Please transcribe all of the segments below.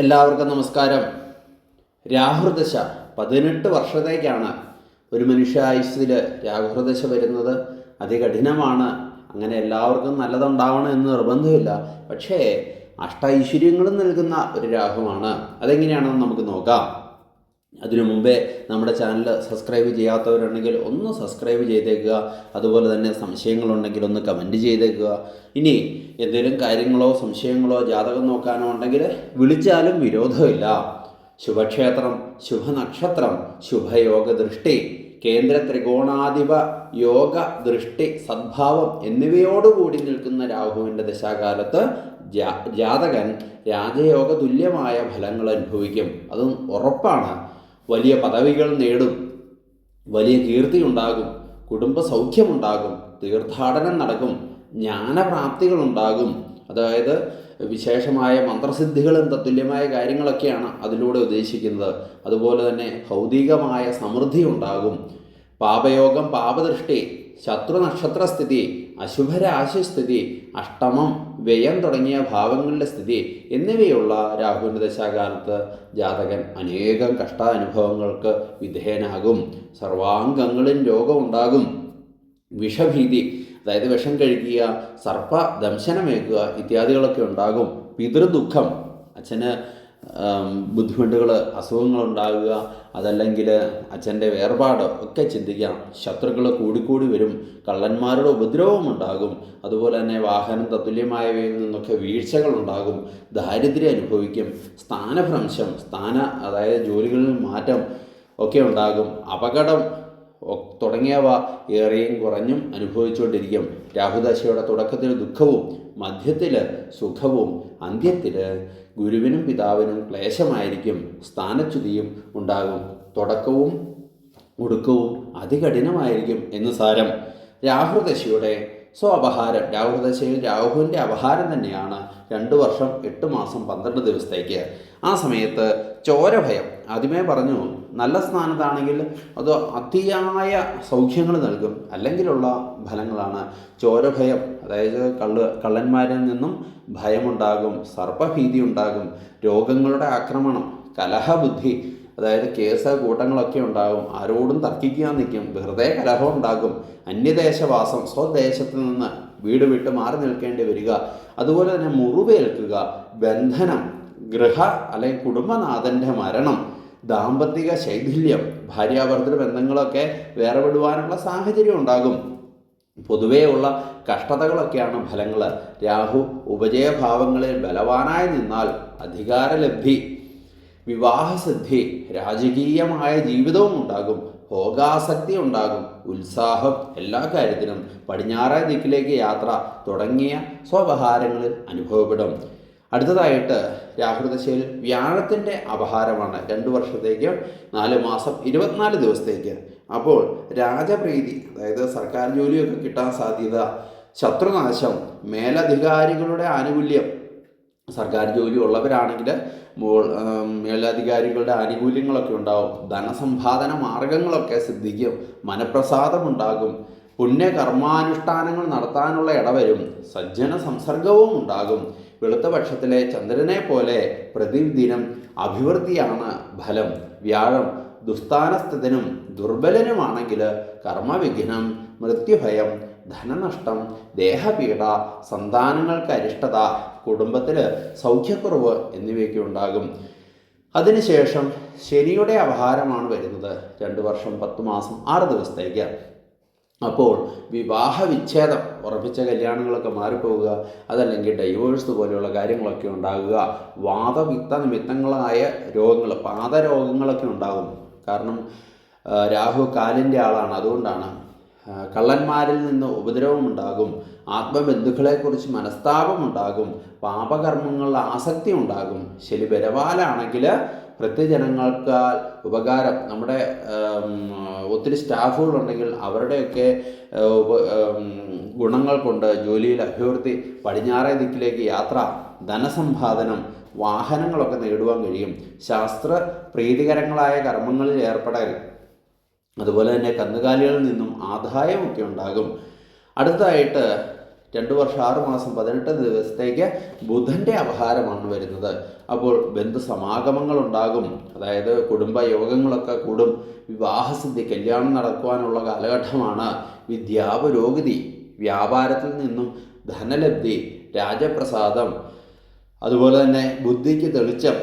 എല്ലാവർക്കും നമസ്കാരം. രാഹുർദശ 18 വർഷത്തേക്കാണ് ഒരു മനുഷ്യായുസ്സിൽ രാഹുർദശ വരുന്നത്. അതികഠിനമാണ്. അങ്ങനെ എല്ലാവർക്കും നല്ലതുണ്ടാവണം എന്ന് നിർബന്ധമില്ല. പക്ഷേ അഷ്ടൈശ്വര്യങ്ങളും നൽകുന്ന ഒരു രാഹുവാണ്. അതെങ്ങനെയാണെന്ന് നമുക്ക് നോക്കാം. അതിനു മുമ്പേ നമ്മുടെ ചാനൽ സബ്സ്ക്രൈബ് ചെയ്യാത്തവരുണ്ടെങ്കിൽ ഒന്ന് സബ്സ്ക്രൈബ് ചെയ്തേക്കുക. അതുപോലെ തന്നെ സംശയങ്ങളുണ്ടെങ്കിൽ ഒന്ന് കമൻറ്റ് ചെയ്തേക്കുക. ഇനി എന്തെങ്കിലും കാര്യങ്ങളോ സംശയങ്ങളോ ജാതകം നോക്കാനോ ഉണ്ടെങ്കിൽ വിളിച്ചാലും വിരോധമില്ല. ശുഭക്ഷേത്രം, ശുഭനക്ഷത്രം, ശുഭയോഗ ദൃഷ്ടി, കേന്ദ്ര ത്രികോണാധിപ യോഗ ദൃഷ്ടി, സദ്ഭാവം എന്നിവയോടുകൂടി നിൽക്കുന്ന രാഹുവിൻ്റെ ദശാകാലത്ത് ജാതകൻ രാജയോഗ തുല്യമായ ഫലങ്ങൾ അനുഭവിക്കും. അതും ഉറപ്പാണ്. വലിയ പദവികൾ നേടും, വലിയ കീർത്തി ഉണ്ടാകും, കുടുംബ സൗഖ്യമുണ്ടാകും, തീർത്ഥാടനം നടക്കും, ജ്ഞാനപ്രാപ്തികളുണ്ടാകും. അതായത് വിശേഷമായ മന്ത്രസിദ്ധികളും തത്തുല്യമായ കാര്യങ്ങളൊക്കെയാണ് അതിലൂടെ ഉദ്ദേശിക്കുന്നത്. അതുപോലെ തന്നെ ഭൗതികമായ സമൃദ്ധി ഉണ്ടാകും. പാപയോഗം, പാപദൃഷ്ടി, ശത്രുനക്ഷത്രസ്ഥിതി, അശുഭരാശിസ്ഥിതി, അഷ്ടമം, വ്യയം തുടങ്ങിയ ഭാവങ്ങളുടെ സ്ഥിതി എന്നിവയുള്ള രാഹുവിൻ്റെ ദശാകാലത്ത് ജാതകൻ അനേകം കഷ്ടാനുഭവങ്ങൾക്ക് വിധേയനാകും. സർവാംഗങ്ങളിൽ രോഗമുണ്ടാകും. വിഷഭീതി, അതായത് വിഷം കഴിക്കുക, സർപ്പ ദംശനമേക്കുക ഇത്യാദികളൊക്കെ ഉണ്ടാകും. പിതൃദുഃഖം, അച്ഛന് ബുദ്ധിമുട്ടുകൾ, അസുഖങ്ങളുണ്ടാകുക, അതല്ലെങ്കിൽ അച്ഛൻ്റെ വേർപാട് ഒക്കെ ചിന്തിക്കാം. ശത്രുക്കൾ കൂടിക്കൂടി വരും. കള്ളന്മാരുടെ ഉപദ്രവം ഉണ്ടാകും. അതുപോലെ തന്നെ വാഹനം തത്തുല്യമായവയിൽ നിന്നൊക്കെ വീഴ്ചകളുണ്ടാകും. ദാരിദ്ര്യം അനുഭവിക്കും. സ്ഥാനഭ്രംശം, അതായത് ജോലികളിൽ മാറ്റം ഒക്കെ ഉണ്ടാകും. അപകടം തുടങ്ങിയവ ഏറെയും കുറഞ്ഞും അനുഭവിച്ചുകൊണ്ടിരിക്കും. രാഹുദശയുടെ തുടക്കത്തിൽ ദുഃഖവും, മധ്യത്തിൽ സുഖവും, അന്ത്യത്തിൽ ഗുരുവിനും പിതാവിനും ക്ലേശമായിരിക്കും. സ്ഥാനച്യുതിയും ഉണ്ടാകും. തുടക്കവും ഒടുക്കവും അതികഠിനമായിരിക്കും എന്ന് സാരം. രാഹുദശയുടെ അപഹാരം, രാഹുദശയിൽ രാഹുവിൻ്റെ അപഹാരം തന്നെയാണ് 2 വർഷം 8 മാസം 12 ദിവസത്തേക്ക്. ആ സമയത്ത് ചോരഭയം, ആദ്യമേ പറഞ്ഞു, നല്ല സ്ഥാനത്താണെങ്കിൽ അത് അതിയായ സൗഖ്യങ്ങൾ നൽകും. അല്ലെങ്കിലുള്ള ഫലങ്ങളാണ് ചോരഭയം. അതായത് കള്ളന്മാരിൽ നിന്നും ഭയമുണ്ടാകും, സർപ്പഭീതി ഉണ്ടാകും, രോഗങ്ങളുടെ ആക്രമണം, കലഹബുദ്ധി, അതായത് കേസ് കൂട്ടങ്ങളൊക്കെ ഉണ്ടാകും. ആരോടും തർക്കിക്കാൻ നിൽക്കും, വെറുതെ കലഹം ഉണ്ടാകും. അന്യദേശവാസം, സ്വദേശത്ത് നിന്ന് വീട് വിട്ട് മാറി നിൽക്കേണ്ടി വരിക. അതുപോലെ തന്നെ മുറിവേൽക്കുക, ബന്ധനം, ഗൃഹ അല്ലെങ്കിൽ കുടുംബനാഥൻ്റെ മരണം, ദാമ്പത്തിക ശൈഥില്യം, ഭാര്യാഭർത്തൃ ബന്ധങ്ങളൊക്കെ വേറെ വിടുവാനുള്ള സാഹചര്യം ഉണ്ടാകും. പൊതുവേ ഉള്ള കഷ്ടതകളൊക്കെയാണ് ഫലങ്ങൾ. രാഹു ഉപജയഭാവങ്ങളിൽ ബലവാനായി നിന്നാൽ അധികാരലബ്ധി, വിവാഹസിദ്ധി, രാജകീയമായ ജീവിതവും ഉണ്ടാകും. ഭോഗാസക്തി ഉണ്ടാകും. ഉത്സാഹം, എല്ലാ കാര്യത്തിനും പടിഞ്ഞാറേ ദിക്കിലേക്ക് യാത്ര തുടങ്ങിയ സ്വപഹാരങ്ങളിൽ അനുഭവപ്പെടും. അടുത്തതായിട്ട് രാഹുദശയിൽ വ്യാഴത്തിൻ്റെ അപഹാരമാണ് 2 വർഷത്തേക്ക് 4 മാസം 24 ദിവസത്തേക്ക്. അപ്പോൾ രാജപ്രീതി, അതായത് സർക്കാർ ജോലിയൊക്കെ കിട്ടാൻ സാധ്യത, ശത്രുനാശം, മേലധികാരികളുടെ ആനുകൂല്യം, സർക്കാർ ജോലി ഉള്ളവരാണെങ്കിൽ മേലധികാരികളുടെ ആനുകൂല്യങ്ങളൊക്കെ ഉണ്ടാവും. ധനസമ്പാദന മാർഗങ്ങളൊക്കെ സിദ്ധിക്കും. മനപ്രസാദമുണ്ടാകും. പുണ്യകർമാനുഷ്ഠാനങ്ങൾ നടത്താനുള്ള ഇടവരും. സജ്ജന സംസർഗവും ഉണ്ടാകും. വെളുത്ത പക്ഷത്തിലെ ചന്ദ്രനെ പോലെ പ്രതിദിനം അഭിവൃദ്ധിയാണ് ഫലം. വ്യാഴം ദുസ്ഥാനസ്ഥിതനും ദുർബലനുമാണെങ്കിൽ കർമ്മവിഘ്നം, മൃത്യുഭയം, ധനനഷ്ടം, ദേഹപീഡ, സന്താനങ്ങൾക്ക് അരിഷ്ടത, കുടുംബത്തിൽ സൗഖ്യക്കുറവ് എന്നിവയൊക്കെ ഉണ്ടാകും. അതിനുശേഷം ശനിയുടെ അപഹാരമാണ് വരുന്നത് 2 വർഷം 10 മാസം 6 ദിവസത്തേക്ക്. അപ്പോൾ വിവാഹ വിച്ഛേദം, ഉറപ്പിച്ച കല്യാണങ്ങളൊക്കെ മാറിപ്പോവുക, അതല്ലെങ്കിൽ ഡൈവേഴ്സ് പോലെയുള്ള കാര്യങ്ങളൊക്കെ ഉണ്ടാകുക. വാതപിത്ത നിമിത്തങ്ങളായ രോഗങ്ങൾ, പാദരോഗങ്ങളൊക്കെ ഉണ്ടാകും. കാരണം രാഹു കാലിൻ്റെ ആളാണ്, അതുകൊണ്ടാണ്. കള്ളന്മാരിൽ നിന്ന് ഉപദ്രവമുണ്ടാകും. ആത്മബന്ധുക്കളെക്കുറിച്ച് മനസ്താപമുണ്ടാകും. പാപകർമ്മങ്ങളിൽ ആസക്തി ഉണ്ടാകും. ശനി ബലവാലാണെങ്കിൽ ഭൃത്യജനങ്ങൾക്കാൽ ഉപകാരം. നമ്മുടെ ഒത്തിരി സ്റ്റാഫുകളുണ്ടെങ്കിൽ അവരുടെയൊക്കെ ഗുണങ്ങൾ കൊണ്ട് ജോലിയിൽ അഭിവൃദ്ധി, പടിഞ്ഞാറേ ദിക്കിലേക്ക് യാത്ര, ധനസമ്പാദനം, വാഹനങ്ങളൊക്കെ നേടുവാൻ കഴിയും. ശാസ്ത്ര പ്രീതികരങ്ങളായ കർമ്മങ്ങളിൽ ഏർപ്പെടൽ, അതുപോലെ തന്നെ കന്നുകാലികളിൽ നിന്നും ആദായമൊക്കെ ഉണ്ടാകും. അടുത്തതായിട്ട് 2 വർഷം 6 മാസം 18 ദിവസത്തേക്ക് ബുധൻ്റെ അപഹാരമാണ് വരുന്നത്. അപ്പോൾ ബന്ധു സമാഗമങ്ങൾ ഉണ്ടാകും, അതായത് കുടുംബ യോഗങ്ങളൊക്കെ കൂടും, വിവാഹസിദ്ധി, കല്യാണം നടക്കുവാനുള്ള കാലഘട്ടമാണ്. വിദ്യാപുരോഗതി, വ്യാപാരത്തിൽ നിന്നും ധനലബ്ധി, രാജപ്രസാദം, അതുപോലെ തന്നെ ബുദ്ധിക്ക് തെളിച്ചം,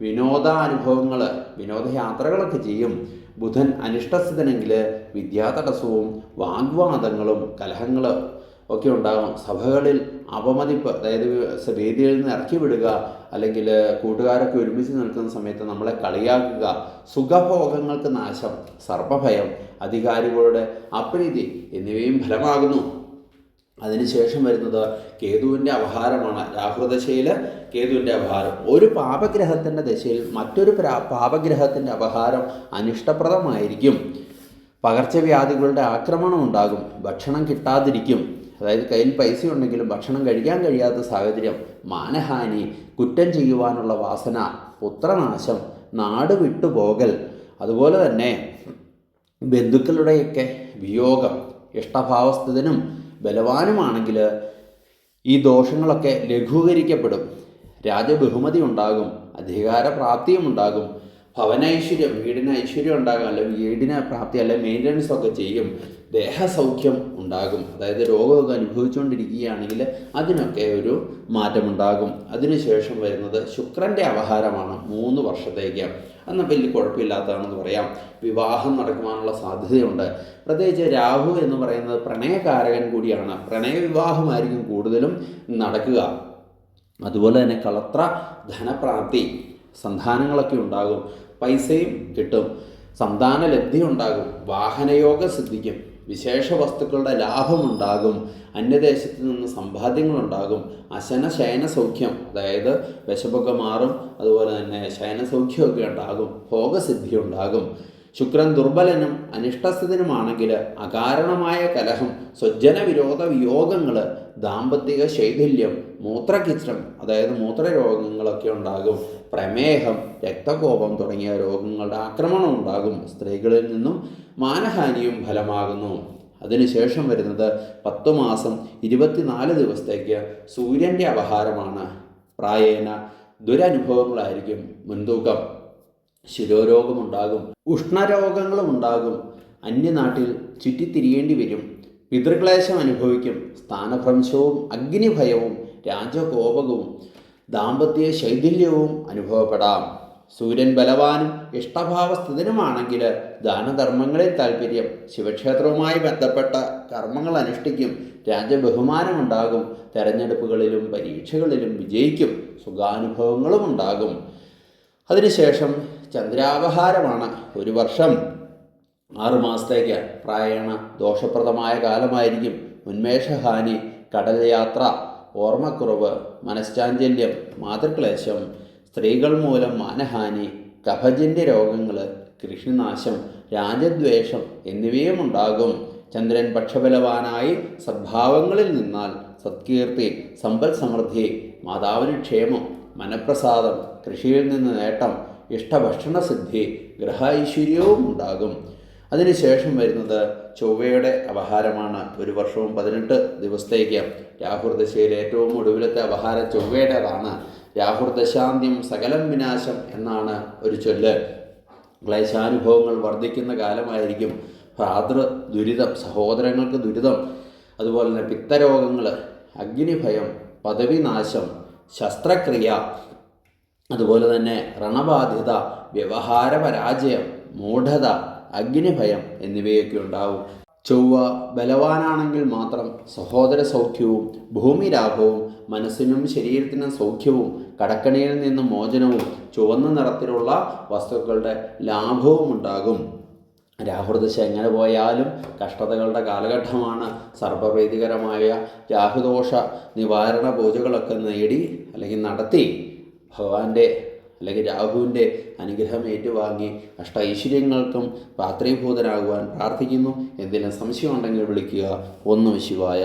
വിനോദാനുഭവങ്ങൾ, വിനോദയാത്രകളൊക്കെ ചെയ്യും. ബുധൻ അനിഷ്ടസ്ഥിതനെങ്കിൽ വിദ്യാതടസ്സവും വാഗ്വാദങ്ങളും കലഹങ്ങൾ ഒക്കെ ഉണ്ടാകും. സഭകളിൽ അപമതിപ്പ്, അതായത് വേദിയിൽ നിന്ന് ഇറക്കി വിടുക, അല്ലെങ്കിൽ കൂട്ടുകാരൊക്കെ ഒരുമിച്ച് നിൽക്കുന്ന സമയത്ത് നമ്മളെ കളിയാക്കുക, സുഖഭോഗങ്ങൾക്ക് നാശം, സർപ്പഭയം, അധികാരികളുടെ അപ്രീതി എന്നിവയും ഫലമാകുന്നു. അതിനുശേഷം വരുന്നത് കേതുവിൻ്റെ അപഹാരമാണ്. രാഹുദശയിൽ കേതുവിൻ്റെ അപഹാരം. ഒരു പാപഗ്രഹത്തിൻ്റെ ദശയിൽ മറ്റൊരു പാപഗ്രഹത്തിൻ്റെ അപഹാരം അനിഷ്ടപ്രദമായിരിക്കും. പകർച്ചവ്യാധികളുടെ ആക്രമണം ഉണ്ടാകും. ഭക്ഷണം കിട്ടാതിരിക്കും, അതായത് കയ്യിൽ പൈസ ഉണ്ടെങ്കിലും ഭക്ഷണം കഴിക്കാൻ കഴിയാത്ത സാഹചര്യം, മാനഹാനി, കുറ്റം ചെയ്യുവാനുള്ള വാസന, പുത്രനാശം, നാട് വിട്ടുപോകൽ, അതുപോലെ തന്നെ ബന്ധുക്കളുടെയൊക്കെ വിയോഗം. ഇഷ്ടഭാവസ്ഥിതനും ബലവാനുമാണെങ്കിൽ ഈ ദോഷങ്ങളൊക്കെ ലഘൂകരിക്കപ്പെടും. രാജബഹുമതി ഉണ്ടാകും, അധികാരപ്രാപ്തിയും ഉണ്ടാകും, ഭവനൈശ്വര്യം, വീടിന് ഐശ്വര്യം ഉണ്ടാകും, അല്ലെങ്കിൽ വീടിന് പ്രാപ്തി, അല്ലെങ്കിൽ മെയിൻ്റനൻസ് ഒക്കെ ചെയ്യും. ദേഹസൗഖ്യം ഉണ്ടാകും, അതായത് രോഗമൊക്കെ അനുഭവിച്ചുകൊണ്ടിരിക്കുകയാണെങ്കിൽ അതിനൊക്കെ ഒരു മാറ്റമുണ്ടാകും. അതിനുശേഷം വരുന്നത് ശുക്രൻ്റെ അപഹാരമാണ് 3 വർഷത്തേക്ക്. എന്നാൽ വലിയ കുഴപ്പമില്ലാത്തതാണെന്ന് പറയാം. വിവാഹം നടക്കുവാനുള്ള സാധ്യതയുണ്ട്. പ്രത്യേകിച്ച് രാഹു എന്ന് പറയുന്നത് പ്രണയകാരകൻ കൂടിയാണ്. പ്രണയവിവാഹമായിരിക്കും കൂടുതലും നടക്കുക. അതുപോലെ തന്നെ കളത്ര ധനപ്രാപ്തി, സന്താനങ്ങളൊക്കെ ഉണ്ടാകും, പൈസയും കിട്ടും, സന്താന ലബ്ധി ഉണ്ടാകും, വാഹനയോഗം സിദ്ധിക്കും, വിശേഷ വസ്തുക്കളുടെ ലാഭമുണ്ടാകും, അന്യദേശത്ത് നിന്ന് സമ്പാദ്യങ്ങളുണ്ടാകും, അശന ശയന സൗഖ്യം, അതായത് വിശപ്പൊക്കെ മാറും, അതുപോലെ തന്നെ ശയനസൗഖ്യമൊക്കെ ഉണ്ടാകും, ഭോഗസിദ്ധി ഉണ്ടാകും. ശുക്രൻ ദുർബലനും അനിഷ്ടസ്ഥിതനുമാണെങ്കിൽ അകാരണമായ കലഹം, സ്വജ്ജന വിരോധ വിയോഗങ്ങൾ, ദാമ്പത്തിക ശൈഥില്യം, മൂത്രകിച്ഛം, അതായത് മൂത്രരോഗങ്ങളൊക്കെ ഉണ്ടാകും, പ്രമേഹം, രക്തകോപം തുടങ്ങിയ രോഗങ്ങളുടെ ആക്രമണം ഉണ്ടാകും. സ്ത്രീകളിൽ നിന്നും മാനഹാനിയും ഫലമാകുന്നു. അതിനുശേഷം വരുന്നത് 10 മാസം 24 ദിവസത്തേക്ക് സൂര്യൻ്റെ അപഹാരമാണ്. പ്രായേണ ദുരനുഭവങ്ങളായിരിക്കും. മുൻതൂക്കം, ശിരോരോഗമുണ്ടാകും, ഉഷ്ണരോഗങ്ങളും ഉണ്ടാകും, അന്യനാട്ടിൽ ചുറ്റിത്തിരിയേണ്ടി വരും, പിതൃക്ലേശം അനുഭവിക്കും, സ്ഥാനഭ്രംശവും അഗ്നിഭയവും രാജകോപകവും ദാമ്പത്യ ശൈഥില്യവും അനുഭവപ്പെടാം. സൂര്യൻ ബലവാനും ഇഷ്ടഭാവസ്ഥിതനുമാണെങ്കിൽ ദാനധർമ്മങ്ങളിൽ താല്പര്യം, ശിവക്ഷേത്രവുമായി ബന്ധപ്പെട്ട കർമ്മങ്ങൾ അനുഷ്ഠിക്കും, രാജബഹുമാനമുണ്ടാകും, തെരഞ്ഞെടുപ്പുകളിലും പരീക്ഷകളിലും വിജയിക്കും, സുഖാനുഭവങ്ങളും ഉണ്ടാകും. അതിനുശേഷം ചന്ദ്രാപഹാരമാണ്. 1 വർഷം 6 മാസത്തേക്ക്. പ്രായണ ദോഷപ്രദമായ കാലമായിരിക്കും. ഉന്മേഷഹാനി, കടൽ യാത്ര, ഓർമ്മക്കുറവ്, മനഃശാഞ്ചല്യം, മാതൃക്ലേശം, സ്ത്രീകൾ മൂലം മാനഹാനി, കഫജന്യ രോഗങ്ങൾ, കൃഷിനാശം, രാജദ്വേഷം എന്നിവയും ഉണ്ടാകും. ചന്ദ്രൻ പക്ഷബലവാനായി സദ്ഭാവങ്ങളിൽ നിന്നാൽ സത്കീർത്തി, സമ്പൽ സമൃദ്ധി, മാതാവിന് ക്ഷേമം, മനഃപ്രസാദം, കൃഷിയിൽ നിന്ന് നേട്ടം, ഇഷ്ടഭക്ഷണസിദ്ധി, ഗൃഹൈശ്വര്യവും ഉണ്ടാകും. അതിനുശേഷം വരുന്നത് ചൊവ്വയുടെ അപഹാരമാണ്. 1 വർഷവും 18 ദിവസത്തേക്ക്. രാഹുർദശയിൽ ഏറ്റവും ഒടുവിലത്തെ അപഹാരം ചൊവ്വയുടേതാണ്. രാഹുർദശാന്ത്യം സകലം വിനാശം എന്നാണ് ഒരു ചൊല്ല്. ക്ലേശാനുഭവങ്ങൾ വർദ്ധിക്കുന്ന കാലമായിരിക്കും. ഭ്രാതൃ ദുരിതം, സഹോദരങ്ങൾക്ക് ദുരിതം, അതുപോലെ തന്നെ പിത്തരോഗങ്ങൾ, അഗ്നിഭയം, പദവിനാശം, ശസ്ത്രക്രിയ, അതുപോലെ തന്നെ രണബാധ്യത, വ്യവഹാര പരാജയം, മൂഢത, അഗ്നിഭയം എന്നിവയൊക്കെ ഉണ്ടാവും. ചൊവ്വ ബലവാനാണെങ്കിൽ മാത്രം സഹോദര സൗഖ്യവും ഭൂമിലാഭവും മനസ്സിനും ശരീരത്തിനും സൗഖ്യവും കടക്കണിയിൽ നിന്ന് മോചനവും ചുവന്ന നിറത്തിലുള്ള വസ്തുക്കളുടെ ലാഭവും ഉണ്ടാകും. രാഹുർദശ എങ്ങനെ പോയാലും കഷ്ടതകളുടെ കാലഘട്ടമാണ്. സർവപ്രീതികരമായ രാഹുദോഷ നിവാരണ പൂജകളൊക്കെ നേടി അല്ലെങ്കിൽ നടത്തി ഭഗവാന്റെ അല്ലെങ്കിൽ രാഹുവിൻ്റെ അനുഗ്രഹം ഏറ്റുവാങ്ങി അഷ്ടൈശ്വര്യങ്ങൾക്കും പാത്രീഭൂതനാകുവാൻ പ്രാർത്ഥിക്കുന്നു. എന്തെങ്കിലും സംശയമുണ്ടെങ്കിൽ വിളിക്കുക. 1 ശിവായ.